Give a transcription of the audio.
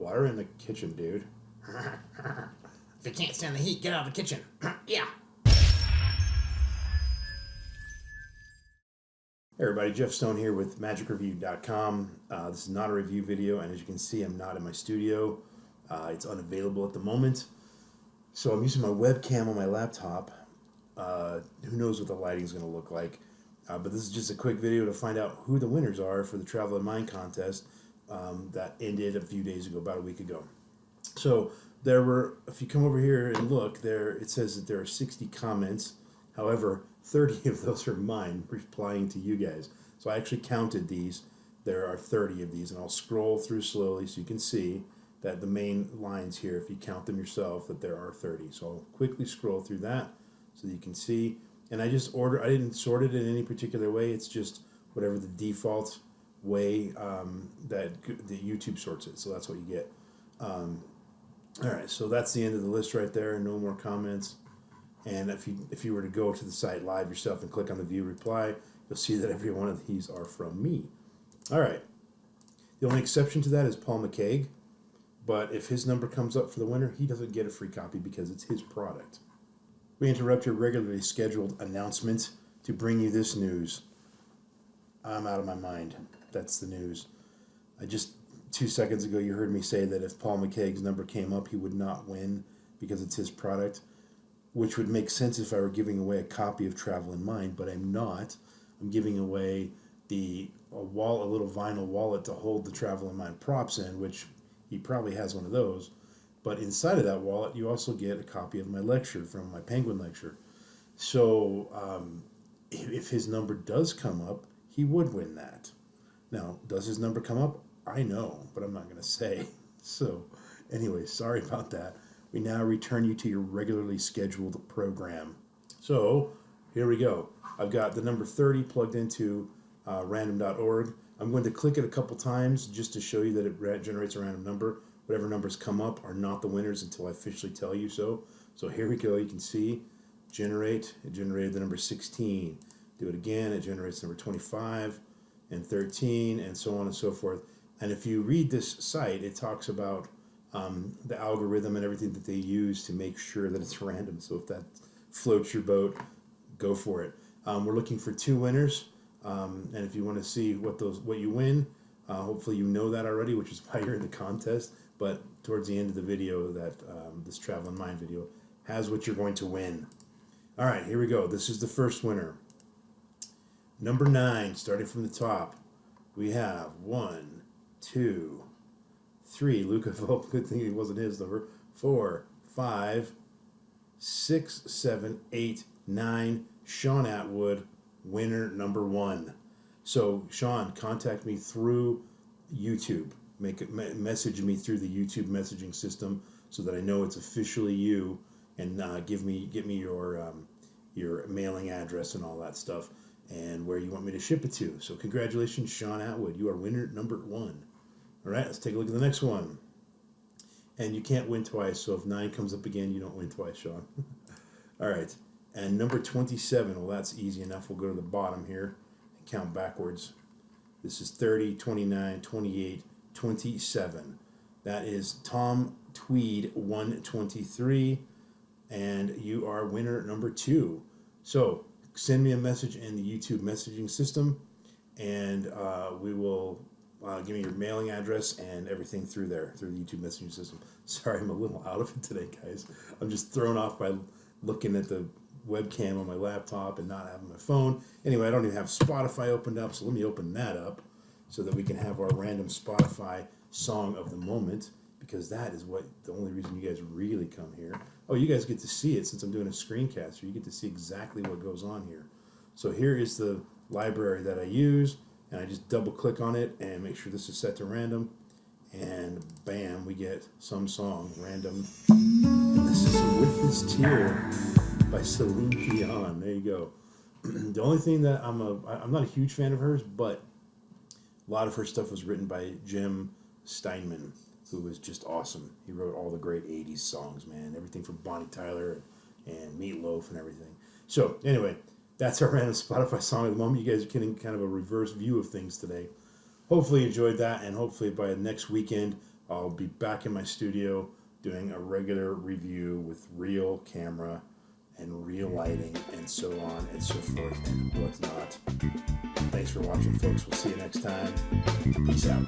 water in the kitchen, dude. If you can't stand the heat, get out of the kitchen. Yeah. Hey everybody, Jeff Stone here with MagicReview.com. This is not a review video, and as you can see, I'm not in my studio. It's unavailable at the moment. So I'm using my webcam on my laptop. Who knows what the lighting is going to look like. But this is just a quick video to find out who the winners are for the Travel in Mind contest that ended a few days ago, about a week ago. So there were, if you come over here and look, there it says that there are 60 comments. However, 30 of those are mine replying to you guys. So I actually counted these. There are 30 of these, and I'll scroll through slowly so you can see that the main lines here, if you count them yourself, that there are 30. So I'll quickly scroll through that so you can see. And I didn't sort it in any particular way. It's just whatever the default way that YouTube sorts it. So that's what you get. All right, so that's the end of the list right there. No more comments. And if you were to go to the site live yourself and click on the view reply, you'll see that every one of these are from me. All right. The only exception to that is Paul McCaig. But if his number comes up for the winner, he doesn't get a free copy because it's his product. We interrupt your regularly scheduled announcement to bring you this news. I'm out of my mind. That's the news. 2 seconds ago, you heard me say that if Paul McCaig's number came up, he would not win because it's his product, which would make sense if I were giving away a copy of Travel in Mind, but I'm not. I'm giving away a little vinyl wallet to hold the Travel in Mind props in, which he probably has one of those. But inside of that wallet, you also get a copy of my lecture from my Penguin lecture. So if his number does come up, he would win that. Now, does his number come up? I know, but I'm not going to say. So anyway, sorry about that. We now return you to your regularly scheduled program. So here we go. I've got the number 30 plugged into random.org. I'm going to click it a couple times just to show you that it generates a random number. Whatever numbers come up are not the winners until I officially tell you so. So here we go. You can see generate. It generated the number 16. Do it again. It generates number 25 and 13 and so on and so forth. And if you read this site, it talks about the algorithm and everything that they use to make sure that it's random. So if that floats your boat, go for it. We're looking for 2 winners, and if you want to see what you win, hopefully you know that already, which is why you're in the contest. But towards the end of the video, this Travel in Mind video has what you're going to win. All right, here we go. This is the first winner. Number 9, starting from the top, we have 1, 2, 3, Luca Volpe, good thing it wasn't his number, 4, 5, 6, 7, 8, 9, Sean Atwood, winner number 1. So, Sean, contact me through YouTube. Message me through the YouTube messaging system so that I know it's officially you, and get me your mailing address and all that stuff, and where you want me to ship it to. So, congratulations, Sean Atwood. You are winner number 1. All right, let's take a look at the next one. And you can't win twice, so if 9 comes up again, you don't win twice, Sean. All right, and number 27, well, that's easy enough. We'll go to the bottom here and count backwards. This is 30, 29, 28, 27. That is Tom Tweed 123, and you are winner number 2. So send me a message in the YouTube messaging system, and we will... give me your mailing address and everything through the YouTube messaging system. Sorry, I'm a little out of it today, guys. I'm just thrown off by looking at the webcam on my laptop and not having my phone. Anyway, I don't even have Spotify opened up, so let me open that up so that we can have our random Spotify song of the moment, because that is the only reason you guys really come here. Oh, you guys get to see it since I'm doing a screencast, so you get to see exactly what goes on here. So here is the library that I use. And I just double click on it and make sure this is set to random, and bam, we get some song random. And this is With This Tear by Celine Dion. There you go. The only thing that I'm not a huge fan of hers, but a lot of her stuff was written by Jim Steinman, who was just awesome. He wrote all the great 80s songs, man. Everything from Bonnie Tyler and Meatloaf and everything. So anyway, that's our random Spotify song of the moment. You guys are getting kind of a reverse view of things today. Hopefully you enjoyed that, and hopefully by next weekend I'll be back in my studio doing a regular review with real camera and real lighting and so on and so forth and whatnot. Thanks for watching, folks. We'll see you next time. Peace out.